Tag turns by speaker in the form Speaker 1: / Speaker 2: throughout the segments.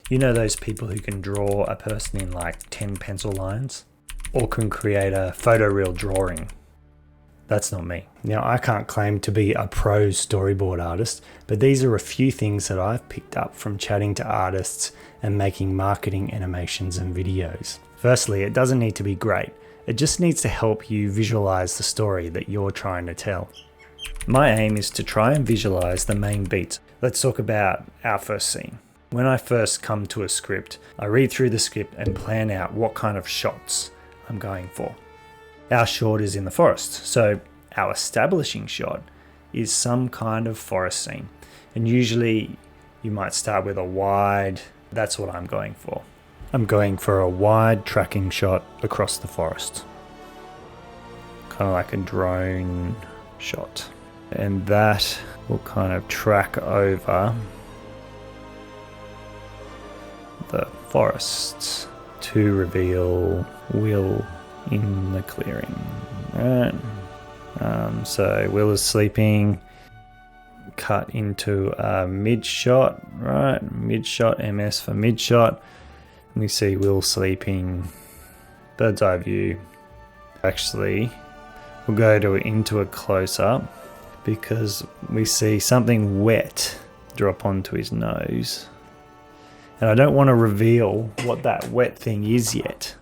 Speaker 1: You know those people who can draw a person in like 10 pencil lines? Or can create a photoreal drawing? That's not me. Now, I can't claim to be a pro storyboard artist, but these are a few things that I've picked up from chatting to artists and making marketing animations and videos. Firstly, it doesn't need to be great. It just needs to help you visualize the story that you're trying to tell. My aim is to try and visualize the main beats. Let's talk about our first scene. When I first come to a script, I read through the script and plan out what kind of shots I'm going for. Our short is in the forest, so our establishing shot is some kind of forest scene. And usually you might start with a wide, that's what I'm going for. I'm going for a wide tracking shot across the forest. Kind of like a drone shot. And that will kind of track over the forest to reveal Will in the clearing. Right. So Will is sleeping. Cut into a mid shot, right? Mid shot, MS for mid shot. We see Will sleeping. Bird's eye view. Actually, we'll go into a close up because we see something wet drop onto his nose. And I don't want to reveal what that wet thing is yet.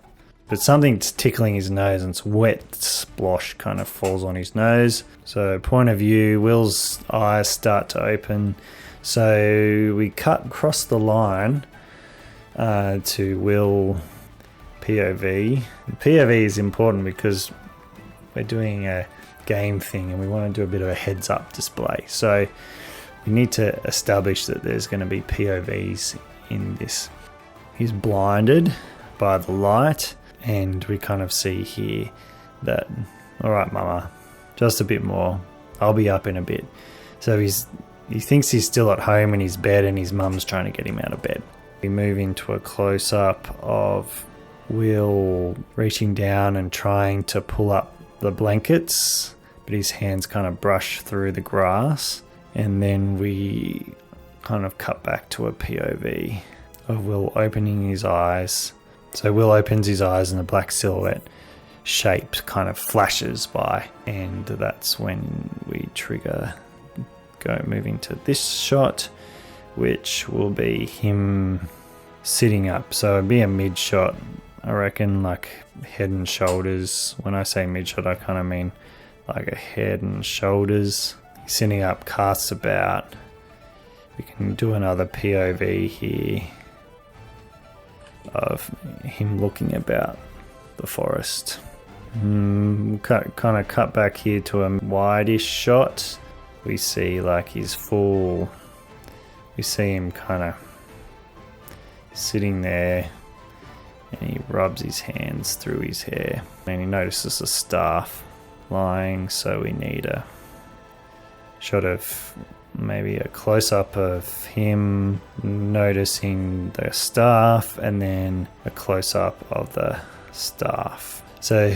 Speaker 1: But something's tickling his nose and it's wet splosh kind of falls on his nose. So point of view, Will's eyes start to open. So we cut across the line to Will POV. POV is important because we're doing a game thing and we want to do a bit of a heads up display. So we need to establish that there's going to be POVs in this. He's blinded by the light. And we kind of see here that, all right, mama, just a bit more. I'll be up in a bit. So he thinks he's still at home in his bed and his mum's trying to get him out of bed. We move into a close-up of Will reaching down and trying to pull up the blankets, but his hands kind of brush through the grass. And then we kind of cut back to a POV of Will opening his eyes. So Will opens his eyes and the black silhouette shape kind of flashes by, and that's when we trigger moving to this shot, which will be him sitting up. So it'd be a mid shot, I reckon, like head and shoulders. When I say mid shot, I kind of mean like a head and shoulders. He's sitting up, casts about. We can do another POV here of him looking about the forest. Kind of cut back here to a wide-ish shot. We see like his full. We see him kind of sitting there, and he rubs his hands through his hair, and he notices a staff lying. So we need a shot of maybe a close-up of him noticing the staff and then a close-up of the staff. So,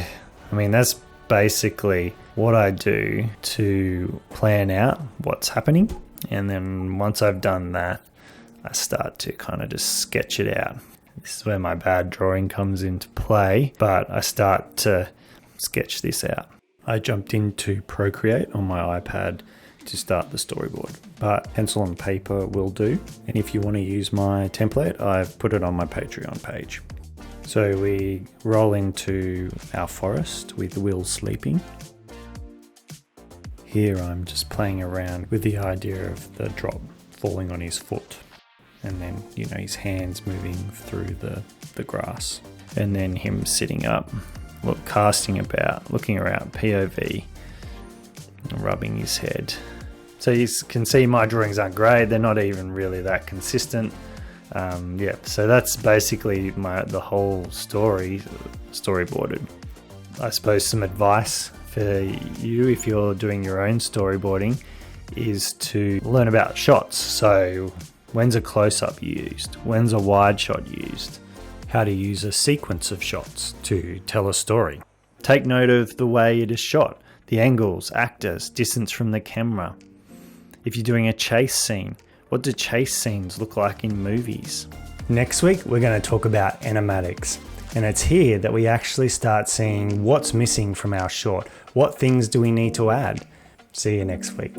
Speaker 1: I mean, that's basically what I do to plan out what's happening. And then once I've done that, I start to kind of just sketch it out. This is where my bad drawing comes into play, but I start to sketch this out. I jumped into Procreate on my iPad to start the storyboard, but pencil and paper will do. And if you want to use my template, I've put it on my Patreon page. So we roll into our forest with Will sleeping. Here I'm just playing around with the idea of the drop falling on his foot, and then, you know, his hands moving through the grass, and then him sitting up, casting about, looking around, POV, rubbing his head. So you can see my drawings aren't great. They're not even really that consistent. So that's basically the whole story storyboarded. I suppose some advice for you if you're doing your own storyboarding is to learn about shots. So when's a close-up used? When's a wide shot used? How to use a sequence of shots to tell a story. Take note of the way it is shot, the angles, actors, distance from the camera. If you're doing a chase scene, what do chase scenes look like in movies? Next week, we're going to talk about animatics. And it's here that we actually start seeing what's missing from our short. What things do we need to add? See you next week.